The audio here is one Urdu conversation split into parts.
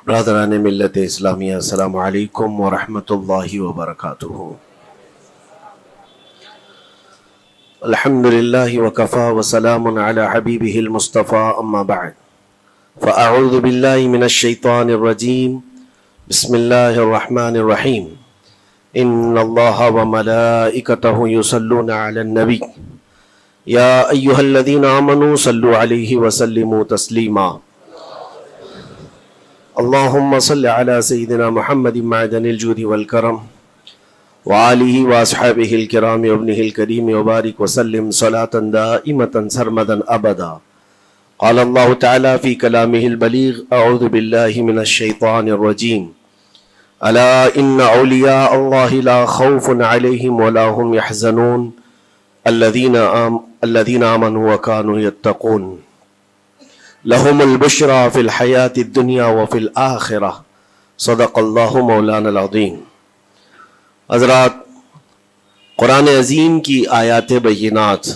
برادران ملت اسلامیہ، السلام علیکم ورحمۃ اللہ وبرکاتہ۔ الحمد للہ وکفا وسلام علی حبیبہ المصطفیٰ، اما بعد فاعوذ باللہ من الشیطان الرجیم، بسم اللہ الرحمن الرحیم۔ ان اللہ وملائکتہ یصلون علی النبی یا ایہا الذین آمنوا صلوا علیہ وسلموا تسلیما۔ اللہم صل علی سیدنا محمد معدن الجود والکرم وآلہ واصحابہ الکرام وابنہ الکریم وبارک وسلم صلاة دائمة سرمدا ابدا۔ قال اللہ تعالی فی کلامہ البلیغ، اعوذ باللہ من الشیطان الرجیم، الا ان اولیاء اللہ لا خوف علیہم ولا هم يحزنون الذین آمنوا وکانوا یتقون لہم البشری فی الحیاۃ الدنیا وفی الآخرہ، صدق اللہ مولانا العظیم۔ حضرات، قرآن عظیم کی آیات بینات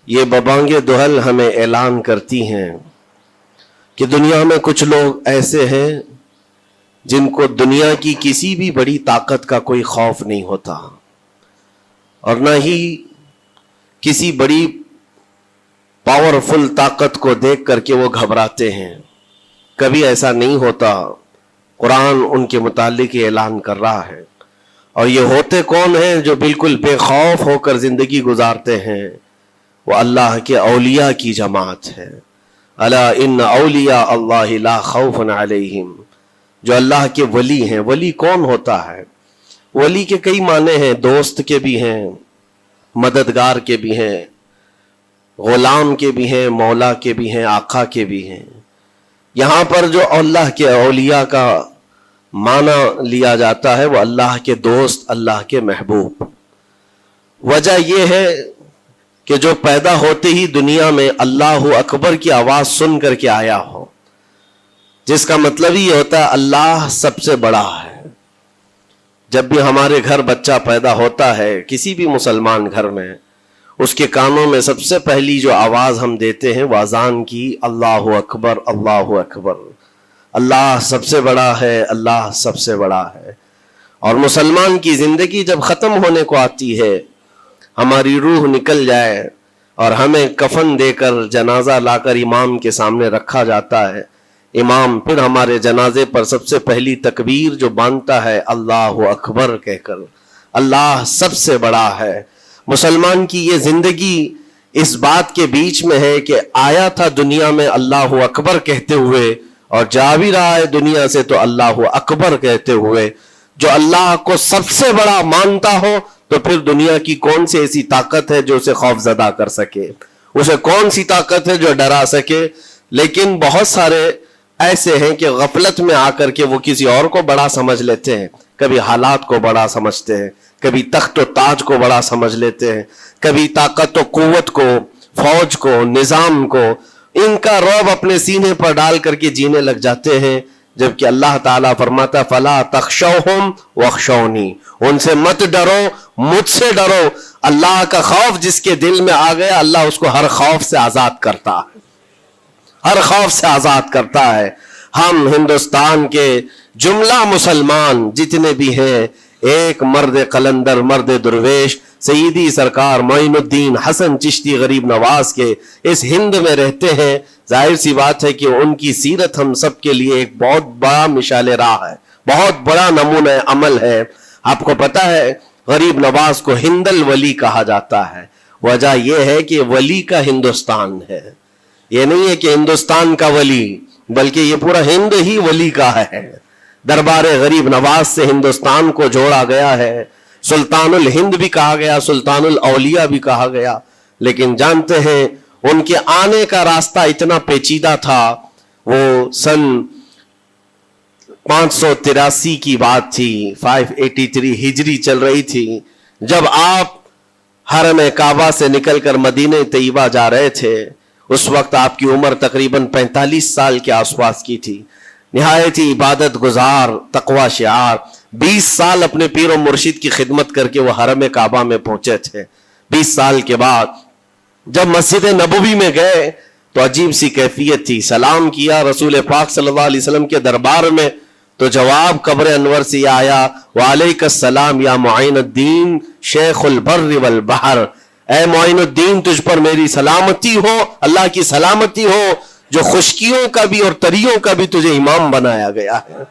یہ ببانگ دہل ہمیں اعلان کرتی ہیں کہ دنیا میں کچھ لوگ ایسے ہیں جن کو دنیا کی کسی بھی بڑی طاقت کا کوئی خوف نہیں ہوتا، اور نہ ہی کسی بڑی پاورفل طاقت کو دیکھ کر کے وہ گھبراتے ہیں۔ کبھی ایسا نہیں ہوتا۔ قرآن ان کے متعلق اعلان کر رہا ہے، اور یہ ہوتے کون ہیں جو بالکل بے خوف ہو کر زندگی گزارتے ہیں؟ وہ اللہ کے اولیاء کی جماعت ہے۔ الا ان اولیاء اللہ لا خوف علیہم، جو اللہ کے ولی ہیں۔ ولی کون ہوتا ہے؟ ولی کے کئی معنی ہیں، دوست کے بھی ہیں، مددگار کے بھی ہیں، غلام کے بھی ہیں، مولا کے بھی ہیں، آقا کے بھی ہیں۔ یہاں پر جو اللہ کے اولیاء کا معنی لیا جاتا ہے وہ اللہ کے دوست، اللہ کے محبوب۔ وجہ یہ ہے کہ جو پیدا ہوتے ہی دنیا میں اللہ اکبر کی آواز سن کر کے آیا ہو، جس کا مطلب یہ ہوتا ہے اللہ سب سے بڑا ہے۔ جب بھی ہمارے گھر بچہ پیدا ہوتا ہے، کسی بھی مسلمان گھر میں، اس کے کانوں میں سب سے پہلی جو آواز ہم دیتے ہیں وہ اذان کی، اللہ اکبر اللہ اکبر، اللہ سب سے بڑا ہے، اللہ سب سے بڑا ہے۔ اور مسلمان کی زندگی جب ختم ہونے کو آتی ہے، ہماری روح نکل جائے اور ہمیں کفن دے کر جنازہ لا کر امام کے سامنے رکھا جاتا ہے، امام پھر ہمارے جنازے پر سب سے پہلی تکبیر جو باندھتا ہے اللہ اکبر کہہ کر، اللہ سب سے بڑا ہے۔ مسلمان کی یہ زندگی اس بات کے بیچ میں ہے کہ آیا تھا دنیا میں اللہ اکبر کہتے ہوئے، اور جا بھی رہا ہے دنیا سے تو اللہ اکبر کہتے ہوئے۔ جو اللہ کو سب سے بڑا مانتا ہو تو پھر دنیا کی کون سی ایسی طاقت ہے جو اسے خوف زدہ کر سکے؟ اسے کون سی طاقت ہے جو ڈرا سکے؟ لیکن بہت سارے ایسے ہیں کہ غفلت میں آ کر کے وہ کسی اور کو بڑا سمجھ لیتے ہیں، کبھی حالات کو بڑا سمجھتے ہیں، کبھی تخت و تاج کو بڑا سمجھ لیتے ہیں، کبھی طاقت و قوت کو، فوج کو، نظام کو، ان کا رعب اپنے سینے پر ڈال کر کے جینے لگ جاتے ہیں، جبکہ اللہ تعالیٰ فرماتا ہے فَلَا تَخْشَوْهُمْ وَاخْشَوْنِي، ان سے مت ڈرو، مجھ سے ڈرو۔ اللہ کا خوف جس کے دل میں آ گیا، اللہ اس کو ہر خوف سے آزاد کرتا ہے، ہر خوف سے آزاد کرتا ہے۔ ہم ہندوستان کے جملہ مسلمان جتنے بھی ہیں، ایک مرد قلندر، مرد درویش، سیدی سرکار معین الدین حسن چشتی غریب نواز کے اس ہند میں رہتے ہیں۔ ظاہر سی بات ہے کہ ان کی سیرت ہم سب کے لیے ایک بہت بڑا مشعل راہ ہے، بہت بڑا نمونہ عمل ہے۔ آپ کو پتا ہے غریب نواز کو ہند الولی کہا جاتا ہے۔ وجہ یہ ہے کہ ولی کا ہندوستان ہے، یہ نہیں ہے کہ ہندوستان کا ولی، بلکہ یہ پورا ہند ہی ولی کا ہے۔ دربار غریب نواز سے ہندوستان کو جوڑا گیا ہے، سلطان الہند بھی کہا گیا، سلطان الاولیاء بھی کہا گیا۔ لیکن جانتے ہیں ان کے آنے کا راستہ اتنا پیچیدہ تھا۔ وہ سن 583 کی بات تھی، 583 ہجری چل رہی تھی، جب آپ حرم کعبہ سے نکل کر مدینہ طیبہ جا رہے تھے۔ اس وقت آپ کی عمر تقریباً 45 سال کے آس پاس کی تھی۔ نہایت ہی عبادت گزار، تقوی شعار، 20 سال اپنے پیر و مرشد کی خدمت کر کے وہ حرم کعبہ میں پہنچے تھے۔ 20 سال کے بعد جب مسجد نبوی میں گئے تو عجیب سی کیفیت تھی. سلام کیا رسول پاک صلی اللہ علیہ وسلم کے دربار میں تو جواب قبر انور سے یہ آیا وعلیک السلام یا معین الدین شیخ البر والبحر. اے معین الدین تجھ پر میری سلامتی ہو, اللہ کی سلامتی ہو جو خشکیوں کا بھی اور تریوں کا بھی تجھے امام بنایا گیا ہے.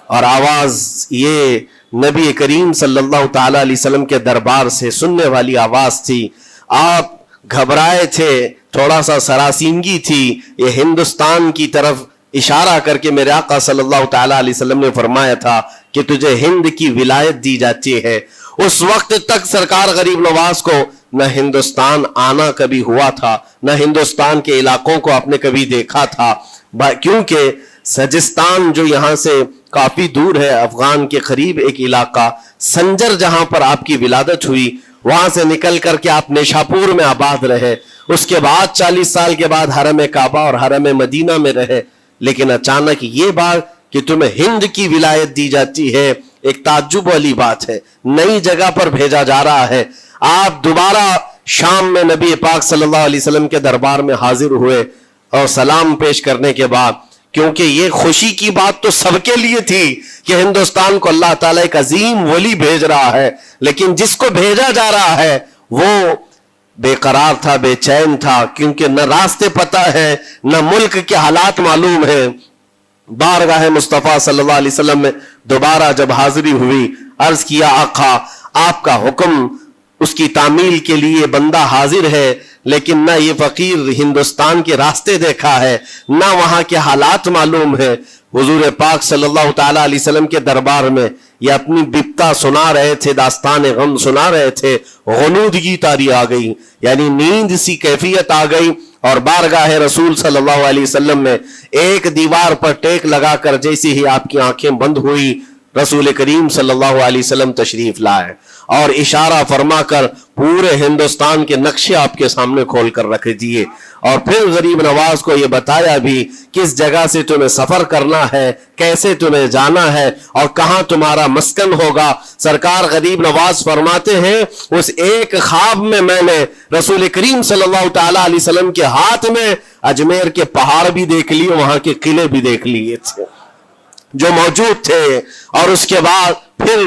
اور آواز یہ نبی کریم صلی اللہ تعالی علیہ وسلم کے دربار سے سننے والی آواز تھی. آپ گھبرائے تھے, تھوڑا سا سراسیمگی تھی. یہ ہندوستان کی طرف اشارہ کر کے میرے آقا صلی اللہ تعالی علیہ وسلم نے فرمایا تھا کہ تجھے ہند کی ولایت دی جاتی ہے. اس وقت تک سرکار غریب نواز کو نہ ہندوستان آنا کبھی ہوا تھا, نہ ہندوستان کے علاقوں کو آپ نے کبھی دیکھا تھا, کیونکہ سجستان جو یہاں سے کافی دور ہے, افغان کے قریب ایک علاقہ سنجر جہاں پر آپ کی ولادت ہوئی, وہاں سے نکل کر کے آپ نیشاپور میں آباد رہے. اس کے بعد 40 سال کے بعد حرم کعبہ اور حرم مدینہ میں رہے. لیکن اچانک یہ بات کہ تمہیں ہند کی ولایت دی جاتی ہے ایک تعجب والی بات ہے. نئی جگہ پر بھیجا جا رہا ہے. آپ دوبارہ شام میں نبی پاک صلی اللہ علیہ وسلم کے دربار میں حاضر ہوئے اور سلام پیش کرنے کے بعد, کیونکہ یہ خوشی کی بات تو سب کے لیے تھی کہ ہندوستان کو اللہ تعالیٰ ایک عظیم ولی بھیج رہا ہے, لیکن جس کو بھیجا جا رہا ہے وہ بے قرار تھا, بے چین تھا, کیونکہ نہ راستے پتہ ہے نہ ملک کے حالات معلوم ہیں. بارگاہ مصطفیٰ صلی اللہ علیہ وسلم میں دوبارہ جب حاضری ہوئی, عرض کیا آقا آپ کا حکم, اس کی تعمیل کے لیے بندہ حاضر ہے, لیکن نہ یہ فقیر ہندوستان کے راستے دیکھا ہے نہ وہاں کے حالات معلوم ہے. حضور پاک صلی اللہ تعالی علیہ وسلم کے دربار میں یہ اپنی بپتا سنا رہے تھے, داستان غم سنا رہے تھے. غنودگی طاری آ گئی, یعنی نیند سی کیفیت آ گئی, اور بارگاہ رسول صلی اللہ علیہ وسلم میں ایک دیوار پر ٹیک لگا کر جیسی ہی آپ کی آنکھیں بند ہوئی, رسول کریم صلی اللہ علیہ وسلم تشریف لائے اور اشارہ فرما کر پورے ہندوستان کے نقشے آپ کے سامنے کھول کر رکھ دیے, اور پھر غریب نواز کو یہ بتایا بھی کس جگہ سے تمہیں سفر کرنا ہے, کیسے تمہیں جانا ہے اور کہاں تمہارا مسکن ہوگا. سرکار غریب نواز فرماتے ہیں اس ایک خواب میں میں نے رسول کریم صلی اللہ تعالی علیہ وسلم کے ہاتھ میں اجمیر کے پہاڑ بھی دیکھ لیے, وہاں کے قلعے بھی دیکھ لیے تھے جو موجود تھے. اور اس کے بعد پھر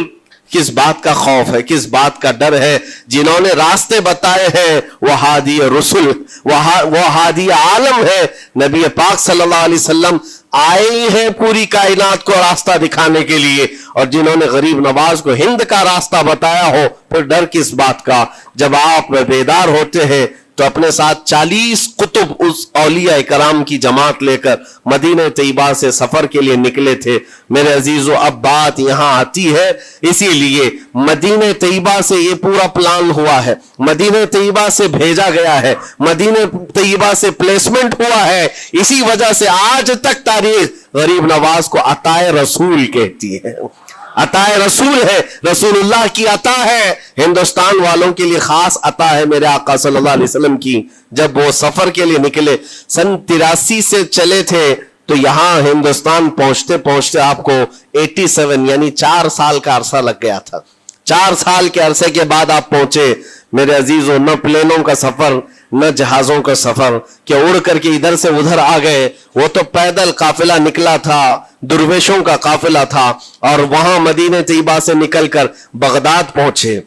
کس بات کا خوف ہے, کس بات کا ڈر ہے؟ جنہوں نے راستے بتائے ہیں وہ ہادی رسول, وہ ہادی عالم ہے. نبی پاک صلی اللہ علیہ وسلم آئے ہیں پوری کائنات کو راستہ دکھانے کے لیے, اور جنہوں نے غریب نواز کو ہند کا راستہ بتایا ہو, پھر ڈر کس بات کا؟ جب آپ بیدار ہوتے ہیں تو اپنے ساتھ 40 قطب اس اولیاء کرام کی جماعت لے کر مدینہ طیبہ سے سفر کے لیے نکلے تھے. میرے عزیزو, اب بات یہاں آتی ہے, اسی لیے مدینہ طیبہ سے یہ پورا پلان ہوا ہے, مدینہ طیبہ سے بھیجا گیا ہے, مدینہ طیبہ سے پلیسمنٹ ہوا ہے. اسی وجہ سے آج تک تاریخ غریب نواز کو عطائے رسول کہتی ہے. عطائے رسول ہے, رسول اللہ کی عطا ہے, ہندوستان والوں کے لیے خاص عطا ہے میرے آقا صلی اللہ علیہ وسلم کی. جب وہ سفر کے لیے نکلے, سن 83 سے چلے تھے, تو یہاں ہندوستان پہنچتے پہنچتے آپ کو 87 یعنی 4 سال کا عرصہ لگ گیا تھا. 4 سال کے عرصے کے بعد آپ پہنچے. میرے عزیزوں, نہ پلینوں کا سفر نہ جہازوں کا سفر کہ اڑ کر کے ادھر سے ادھر آ گئے. وہ تو پیدل قافلہ نکلا تھا, درویشوں کا قافلہ تھا, اور وہاں مدینہ طیبہ سے نکل کر بغداد پہنچے.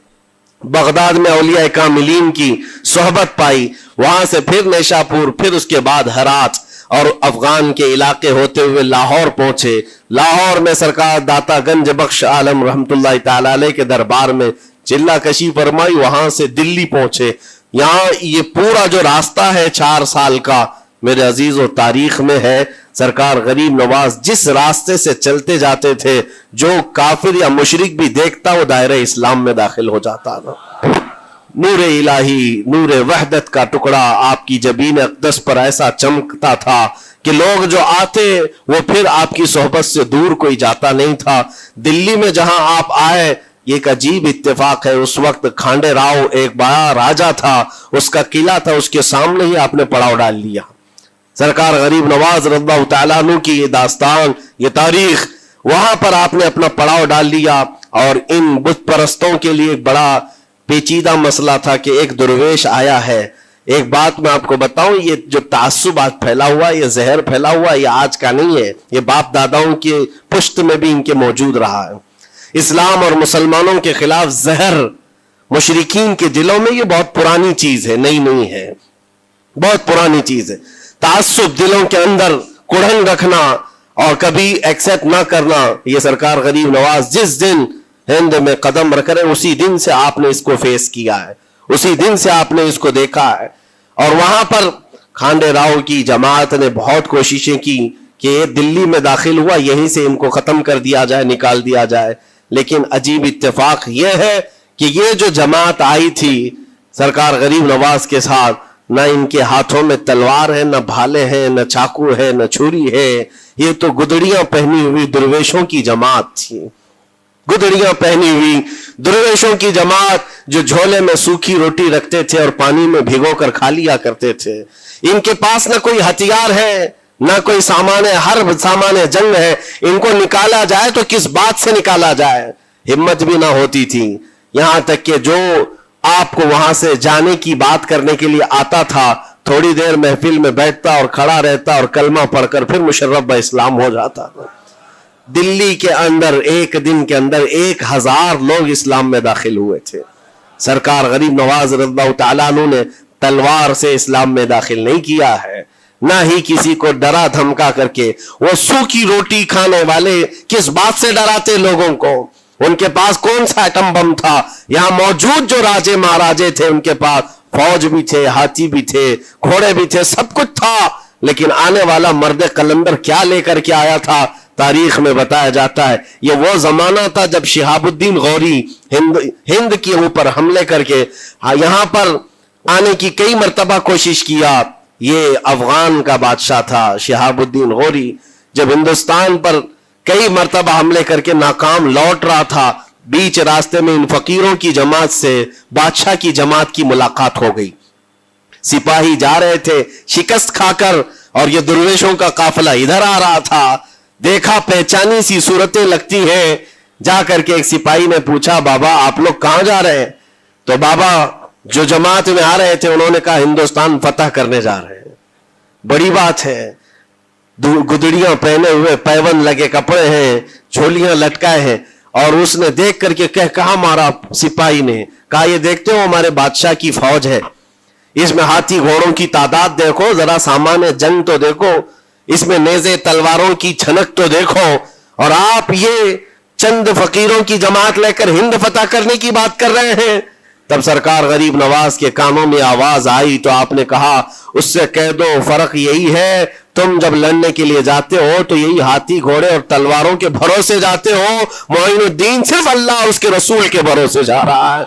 بغداد میں اولیاء کاملین کی صحبت پائی, وہاں سے پھر نیشاپور, پھر اس کے بعد ہرات, اور افغان کے علاقے ہوتے ہوئے لاہور پہنچے. لاہور میں سرکار داتا گنج بخش عالم رحمت اللہ تعالی علیہ کے دربار میں چلہ کشی فرمائی, وہاں سے دلی پہنچے. یہاں یہ پورا جو راستہ ہے 4 سال کا, میرے عزیز و تاریخ میں ہے. سرکار غریب نواز جس راستے سے چلتے جاتے تھے, جو کافر یا مشرک بھی دیکھتا وہ دائرہ اسلام میں داخل ہو جاتا نا. نور الہی, نور وحدت کا ٹکڑا آپ کی جبین اقدس پر ایسا چمکتا تھا کہ لوگ جو آتے وہ پھر آپ کی صحبت سے دور کوئی جاتا نہیں تھا. دلی میں جہاں آپ آئے, یہ ایک عجیب اتفاق ہے, اس وقت کھانڈے راؤ ایک بڑا راجہ تھا, اس کا قلعہ تھا, اس کے سامنے ہی آپ نے پڑاؤ ڈال لیا. سرکار غریب نواز رضی اللہ تعالیٰ عنہ کی یہ داستان, یہ تاریخ, وہاں پر آپ نے اپنا پڑاؤ ڈال لیا. اور ان بت پرستوں کے لیے ایک بڑا پیچیدہ مسئلہ تھا کہ ایک درویش آیا ہے, ایک بات میں آپ کو بتاؤں, یہ جو تعصب آج پھیلا ہوا, یہ زہر پھیلا ہوا, یہ آج کا نہیں ہے, یہ باپ داداؤں کے پشت میں بھی ان کے موجود رہا ہے. اسلام اور مسلمانوں کے خلاف زہر مشرکین کے دلوں میں یہ بہت پرانی چیز ہے, نئی نہیں ہے, بہت پرانی چیز ہے. تعصب دلوں کے اندر کڑھن رکھنا اور کبھی ایکسپٹ نہ کرنا, یہ سرکار غریب نواز جس دن ہند میں قدم رکھ رہے اسی دن سے آپ نے اس کو فیس کیا ہے, اسی دن سے آپ نے اس کو دیکھا ہے. اور وہاں پر کھانڈے راؤ کی جماعت نے بہت کوششیں کی کہ یہ دلی میں داخل ہوا, یہیں سے ان کو ختم کر دیا جائے, نکال دیا جائے. لیکن عجیب اتفاق یہ ہے کہ یہ جو جماعت آئی تھی سرکار غریب نواز کے ساتھ, نہ ان کے ہاتھوں میں تلوار ہے, نہ بھالے ہیں, نہ چاقو ہے, نہ چھری ہے. یہ تو گدڑیاں پہنی ہوئی درویشوں کی جماعت تھی, گدڑیاں پہنی ہوئی درویشوں کی جماعت جو جھولے میں سوکھی روٹی رکھتے تھے اور پانی میں بھگو کر کھا لیا کرتے تھے. ان کے پاس نہ کوئی ہتھیار ہے, نہ کوئی سامان ہے, ہر سامان جنگ ہے. ان کو نکالا جائے تو کس بات سے نکالا جائے, ہمت بھی نہ ہوتی تھی. یہاں تک کہ جو آپ کو وہاں سے جانے کی بات کرنے کے لیے آتا تھا, تھوڑی دیر محفل میں بیٹھتا اور کھڑا رہتا اور کلمہ پڑھ کر پھر مشرف اسلام ہو جاتا. دلی کے اندر ایک دن کے اندر 1000 لوگ اسلام میں داخل ہوئے تھے. سرکار غریب نواز رضی اللہ تعالیٰ عنہ نے تلوار سے اسلام میں داخل نہیں کیا ہے, نہ ہی کسی کو ڈرا دھمکا کر کے. وہ سوکھی روٹی کھانے والے کس بات سے ڈراتے لوگوں کو؟ ان کے پاس کون سا ایٹم بم تھا؟ یہاں موجود جو راجے مہاراجے تھے ان کے پاس فوج بھی تھے, ہاتھی بھی تھے, گھوڑے بھی تھے, سب کچھ تھا. لیکن آنے والا مرد قلندر کیا لے کر کے آیا تھا تاریخ میں بتایا جاتا ہے. یہ وہ زمانہ تھا جب شہاب الدین غوری ہند کے اوپر حملے کر کے یہاں پر آنے کی کئی مرتبہ کوشش کیا. یہ افغان کا بادشاہ تھا شہاب الدین غوری, جب ہندوستان پر کئی مرتبہ حملے کر کے ناکام لوٹ رہا تھا, بیچ راستے میں ان فقیروں کی جماعت سے بادشاہ کی جماعت کی ملاقات ہو گئی. سپاہی جا رہے تھے شکست کھا کر اور یہ درویشوں کا قافلہ ادھر آ رہا تھا. دیکھا پہچانی سی صورتیں لگتی ہیں. جا کر کے ایک سپاہی نے پوچھا, بابا آپ لوگ کہاں جا رہے ہیں؟ تو بابا جو جماعت میں آ رہے تھے انہوں نے کہا ہندوستان فتح کرنے جا رہے ہیں. بڑی بات ہے, گدڑیاں پہنے ہوئے, پیون لگے کپڑے ہیں, جھولیاں لٹکائے ہیں. اور اس نے دیکھ کر کے کہا مارا سپاہی نے, کہا یہ دیکھتے ہو ہمارے بادشاہ کی فوج ہے, اس میں ہاتھی گھوڑوں کی تعداد دیکھو, ذرا سامان جنگ تو دیکھو, اس میں نیزے تلواروں کی چھنک تو دیکھو, اور آپ یہ چند فقیروں کی جماعت لے کر ہند فتح کرنے کی بات کر رہے ہیں. تب سرکار غریب نواز کے کانوں میں آواز آئی تو آپ نے کہا, اس سے کہہ دو فرق یہی ہے, تم جب لڑنے کے لیے جاتے ہو تو یہی ہاتھی گھوڑے اور تلواروں کے بھروسے جاتے ہو, معین الدین صرف اللہ اور اس کے رسول کے بھروسے جا رہا ہے.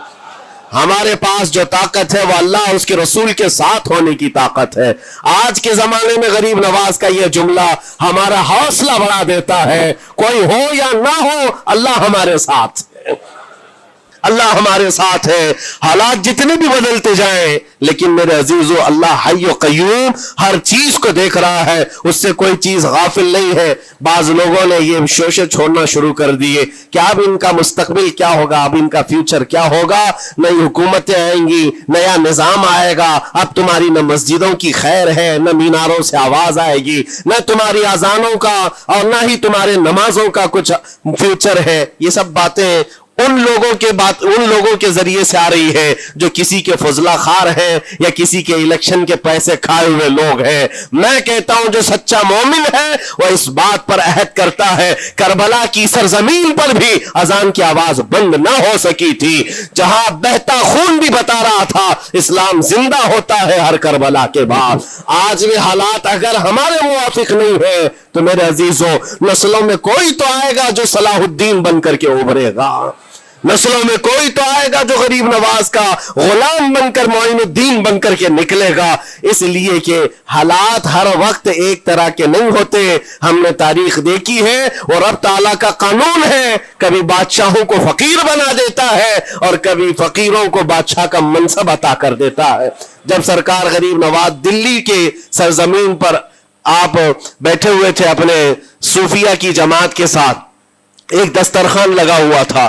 ہمارے پاس جو طاقت ہے وہ اللہ اور اس کے رسول کے ساتھ ہونے کی طاقت ہے. آج کے زمانے میں غریب نواز کا یہ جملہ ہمارا حوصلہ بڑھا دیتا ہے. کوئی ہو یا نہ ہو, اللہ ہمارے ساتھ ہے, اللہ ہمارے ساتھ ہے. حالات جتنے بھی بدلتے جائیں لیکن میرے عزیزو اللہ حی و قیوم ہر چیز کو دیکھ رہا ہے, اس سے کوئی چیز غافل نہیں ہے. بعض لوگوں نے یہ شوشے چھوڑنا شروع کر دیے کہ اب ان کا مستقبل کیا ہوگا, اب ان کا فیوچر کیا ہوگا, نئی حکومتیں آئیں گی, نیا نظام آئے گا, اب تمہاری نہ مسجدوں کی خیر ہے, نہ میناروں سے آواز آئے گی, نہ تمہاری اذانوں کا اور نہ ہی تمہارے نمازوں کا کچھ فیوچر ہے. یہ سب باتیں ان لوگوں کے ذریعے سے آ رہی ہے جو کسی کے فضلہ خار ہیں یا کسی کے الیکشن کے پیسے کھائے ہوئے لوگ ہیں. میں کہتا ہوں جو سچا مومن ہے وہ اس بات پر عہد کرتا ہے, کربلا کی سرزمین پر بھی اذان کی آواز بند نہ ہو سکی تھی, جہاں بہتا خون بھی بتا رہا تھا اسلام زندہ ہوتا ہے ہر کربلا کے بعد. آج بھی حالات اگر ہمارے موافق نہیں ہے تو میرے عزیزوں نسلوں میں کوئی تو آئے گا جو صلاح الدین بن کر کے ابھرے گا, نسلوں میں کوئی تو آئے گا جو غریب نواز کا غلام بن کر معین الدین بن کر کے نکلے گا. اس لیے کہ حالات ہر وقت ایک طرح کے نہیں ہوتے. ہم نے تاریخ دیکھی ہے اور رب تعالیٰ کا قانون ہے, کبھی بادشاہوں کو فقیر بنا دیتا ہے اور کبھی فقیروں کو بادشاہ کا منصب عطا کر دیتا ہے. جب سرکار غریب نواز دلی کے سرزمین پر آپ بیٹھے ہوئے تھے اپنے صوفیہ کی جماعت کے ساتھ, ایک دسترخوان لگا ہوا تھا,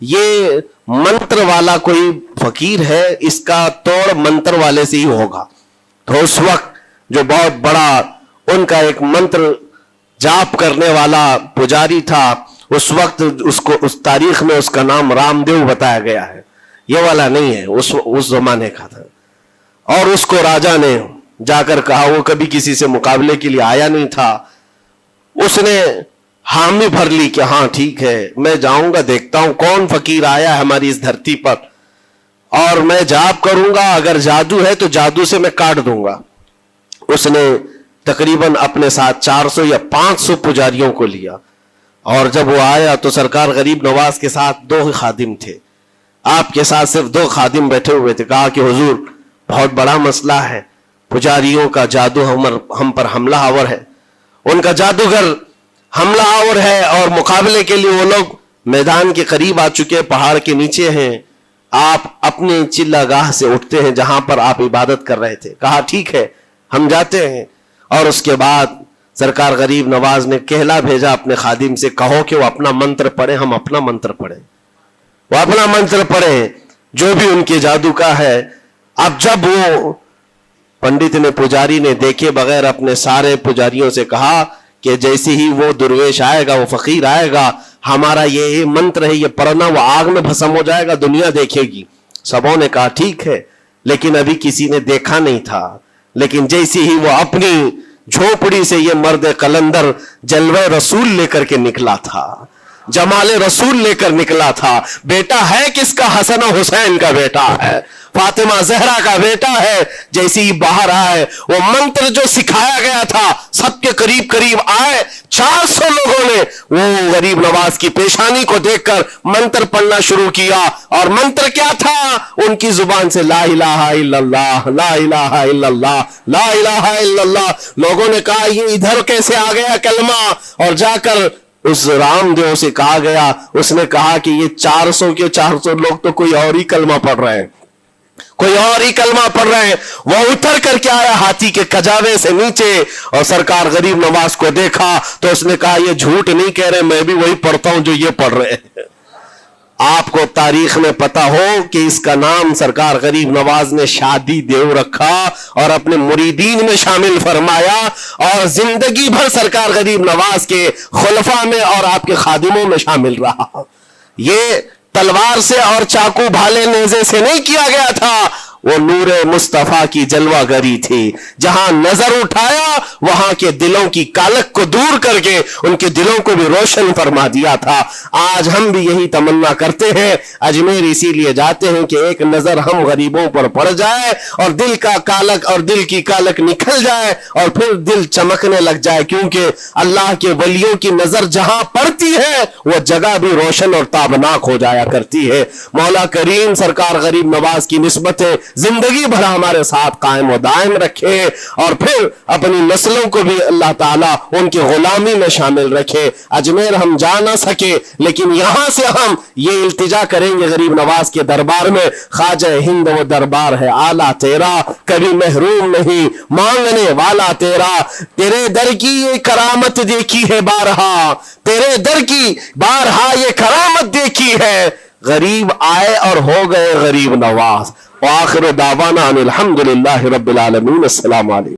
یہ منتر والا کوئی فقیر ہے، اس کا توڑ منتر والے سے ہی ہوگا. تو اس وقت جو بہت بڑا ان کا ایک منتر جاپ کرنے والا پجاری تھا، اس وقت اس تاریخ میں اس کا نام رام دیو بتایا گیا ہے، یہ والا نہیں ہے، اس زمانے کا تھا. اور اس کو راجا نے جا کر کہا، وہ کبھی کسی سے مقابلے کے لیے آیا نہیں تھا، اس نے حامی بھر لی کہ ہاں ٹھیک ہے، میں جاؤں گا، دیکھتا ہوں کون فقیر آیا ہے ہماری اس دھرتی پر، اور میں جاپ کروں گا، اگر جادو ہے تو جادو سے میں کاٹ دوں گا. اس نے تقریباً اپنے ساتھ 400 یا 500 پجاریوں کو لیا، اور جب وہ آیا تو سرکار غریب نواز کے ساتھ 2 خادم تھے، آپ کے ساتھ صرف 2 خادم بیٹھے ہوئے تھے. کہا کہ حضور بہت بڑا مسئلہ ہے، پجاریوں کا جادو ہم پر حملہ آور ہے، ان کا جادوگر حملہ آور ہے، اور مقابلے کے لیے وہ لوگ میدان کے قریب آ چکے، پہاڑ کے نیچے ہیں، آپ اپنی چلہ گاہ سے اٹھتے ہیں جہاں پر آپ عبادت کر رہے تھے. کہا ٹھیک ہے ہم جاتے ہیں. اور اس کے بعد سرکار غریب نواز نے کہلا بھیجا اپنے خادم سے، کہو کہ وہ اپنا منتر پڑھیں، ہم اپنا منتر پڑھیں. وہ اپنا منتر پڑھیں جو بھی ان کے جادو کا ہے. اب جب وہ پنڈت نے، پجاری نے دیکھے بغیر اپنے سارے پجاریوں سے کہا کہ جیسے ہی وہ درویش آئے گا، وہ فقیر آئے گا، ہمارا یہ منتر ہے، یہ پڑھنا، وہ آگ میں بھسم ہو جائے گا، دنیا دیکھے گی. سبوں نے کہا ٹھیک ہے، لیکن ابھی کسی نے دیکھا نہیں تھا. لیکن جیسے ہی وہ اپنی جھوپڑی سے یہ مرد قلندر جلوہ رسول لے کر کے نکلا تھا، جمال رسول لے کر نکلا تھا، بیٹا ہے کس کا؟ حسن و حسین کا بیٹا ہے، فاطمہ زہرا کا بیٹا ہے. جیسے ہی باہر آئے، وہ منتر جو سکھایا گیا تھا سب کے قریب قریب آئے. 400 لوگوں نے وہ غریب نواز کی پیشانی کو دیکھ کر منتر پڑھنا شروع کیا. اور منتر کیا تھا؟ ان کی زبان سے لا الہ الا اللہ، لا الہ الا اللہ، لا الہ الا اللہ. لوگوں نے کہا یہ ادھر کیسے آ گیا کلمہ؟ اور جا کر اس رام دیو سے کہا گیا، اس نے کہا کہ یہ 400 کے 400 لوگ تو کوئی اور ہی کلمہ پڑھ رہے ہیں، کوئی اور ہی کلمہ پڑھ رہے ہیں. وہ اتر کر کے آیا ہاتھی کے کجاوے سے نیچے، اور سرکار غریب نواز کو دیکھا تو اس نے کہا یہ جھوٹ نہیں کہہ رہے، میں بھی وہی پڑھتا ہوں جو یہ پڑھ رہے ہیں. آپ کو تاریخ میں پتا ہو کہ اس کا نام سرکار غریب نواز نے شادی دیو رکھا اور اپنے مریدین میں شامل فرمایا، اور زندگی بھر سرکار غریب نواز کے خلفاء میں اور آپ کے خادموں میں شامل رہا. یہ تلوار سے اور چاقو بھالے نیزے سے نہیں کیا گیا تھا، وہ نور مصطفیٰ کی جلوہ گری تھی. جہاں نظر اٹھایا وہاں کے دلوں کی کالک کو دور کر کے ان کے دلوں کو بھی روشن فرما دیا تھا. آج ہم بھی یہی تمنا کرتے ہیں، اجمیر اسی لیے جاتے ہیں کہ ایک نظر ہم غریبوں پر پڑ جائے اور دل کا کالک اور دل کی کالک نکل جائے اور پھر دل چمکنے لگ جائے. کیونکہ اللہ کے ولیوں کی نظر جہاں پڑتی ہے وہ جگہ بھی روشن اور تابناک ہو جایا کرتی ہے. مولا کریم سرکار غریب نواز کی نسبتیں زندگی بھر ہمارے ساتھ قائم و دائم رکھے، اور پھر اپنی نسلوں کو بھی اللہ تعالیٰ ان کی غلامی میں شامل رکھے. اجمیر ہم جا نہ سکے لیکن یہاں سے ہم یہ التجا کریں گے غریب نواز کے دربار میں، خواجہ ہند وہ دربار ہے آلہ تیرا، کبھی محروم نہیں مانگنے والا تیرا. تیرے در کی یہ کرامت دیکھی ہے بارہا، تیرے در کی بارہا یہ کرامت دیکھی ہے، غریب آئے اور ہو گئے غریب نواز. وآخر دعوانا ان الحمدللہ رب العالمین. السلام علیکم.